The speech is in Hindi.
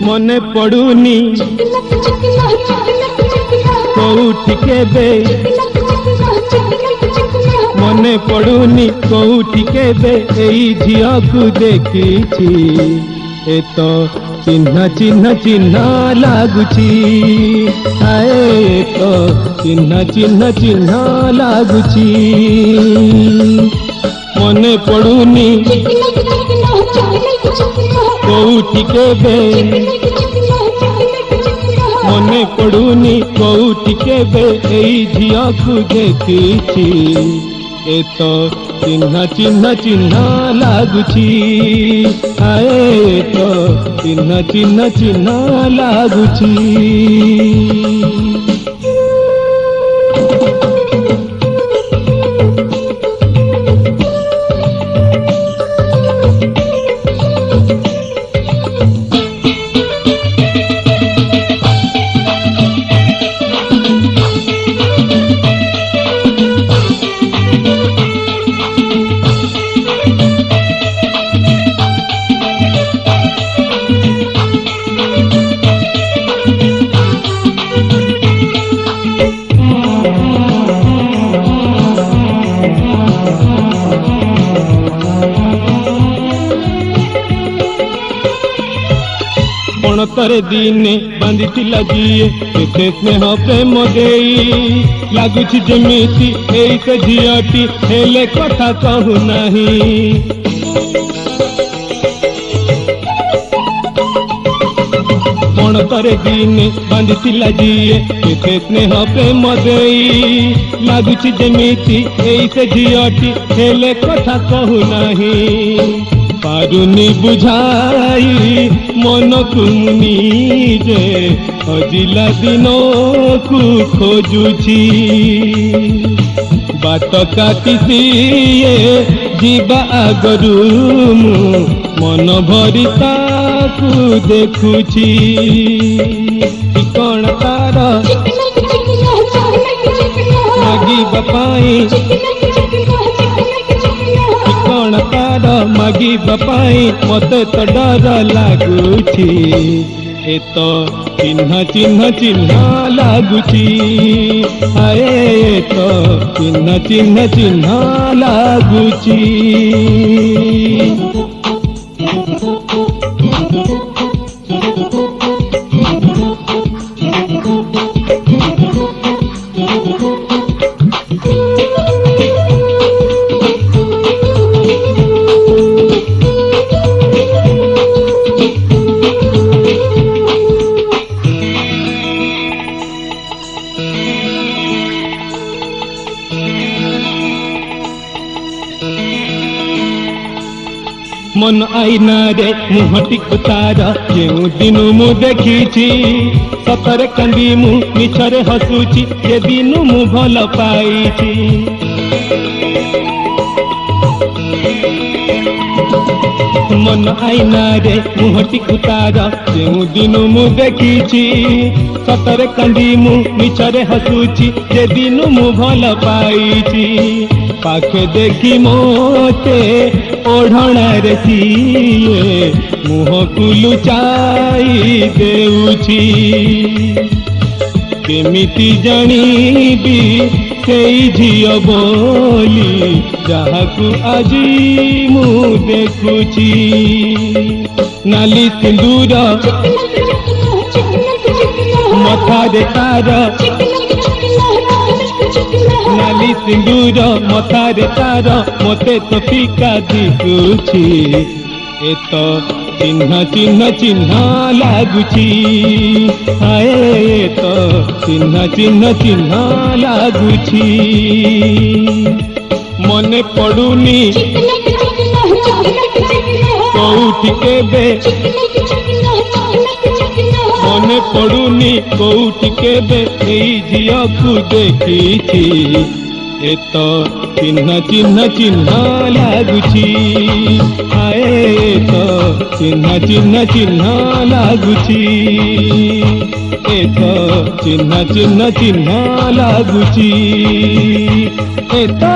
मने पड़ुनी कोउठी केबे मने पड़ुनी कोउठी केबे एई झिया को देखिछि ए तो चिन्ह चिन्ह चिन्ह लागुछि आए तो चिन्ह चिन्ह चिन्ह लागुछि मने पड़ुनी कोउठी केबे मने पड़ुनी कोउठी केबे एई झिया को देखिछि ए तो चिन्ह चिन्ह चिन्ह लागुछि आए तो चिन्ह चिन्ह चिन्ह लागुछि। तरे दिने बांधिथिला जिए केते स्नेह प्रेम देई लागुछि जेमिति एई से झियाटी हेले कथा कहू नाही पण तरे दिने बांधिथिला जिए केते स्नेह प्रेम देई लागुछि जेमिति एई से झियाटी हेले कथा कहू नाही पारुनी बुझाई मन को मुनिजे हजिला दिन को खोजुछि बात काटी सिए जीवा आगरू मन भरिता को देखुछि कण तार मागिबा पाई कण तार मागिबा पाई मते तो डर लागुछि ए तो चिन्ह चिन्ह चिन्ह लागुछि आए तो चिन्ह चिन्ह चिन्ह लागुछि। मन आईना रे मुहटी तार केउ दिन मु देखिछि सतरे कांदी मु मिछरे हसुछि जे दिन मु भल पाइछि मन आईना रे मुहटी तार केउ दिन मु देखिछि सतरे कांदी मु मिछरे हसुछि जे दिन मु भल पाइछि पाखे देखी मोते ओढ़णार सिए मुह को लुचाई देउछि केमिति जानिबी सेई झियो बोली जहाकू आजी मु देखुछि नाली सिंदूर मथारे तार नाली सिंदूर मथारे तार मते तो फीका दिखुछि ए तो चिन्ह चिन्ह चिन्ह लागुछि आए तो चिन्ह चिन्ह चिन्ह लागुछि मने पड़ुनी कोउठी केबे मने पड़ुनी कोउठी केबे एई झिया को देखिछि ए तो चिन्ह चिन्ह चिन्ह लागुछि आए तो चिन्ह चिन्ह चिन्ह लागुछि ए तो चिन्ह चिन्ह चिन्ह लागुछि ए तो